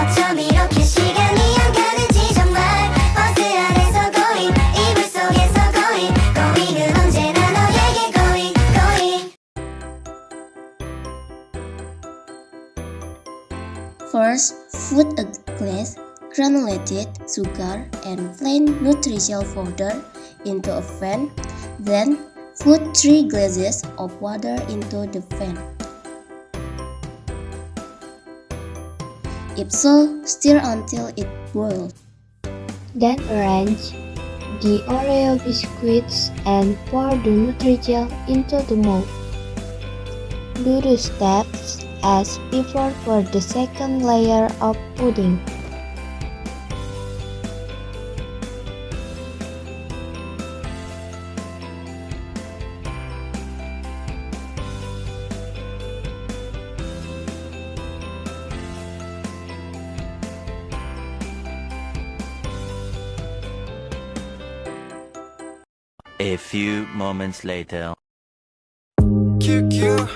어쩜 이렇게 시간이 안 가는지 정말 버스 안에서 고잉 이불 속에서 고잉 고잉은 언제나 너에게 고잉 고잉. First, put a glass granulated sugar and plain nutritional powder into a pan. Then, put 3 glasses of water into the pan. If so, stir until it boils. Then arrange the Oreo biscuits and pour the Nutri-Gel into the mold. Do the steps as before for the second layer of pudding. A few moments later. QQ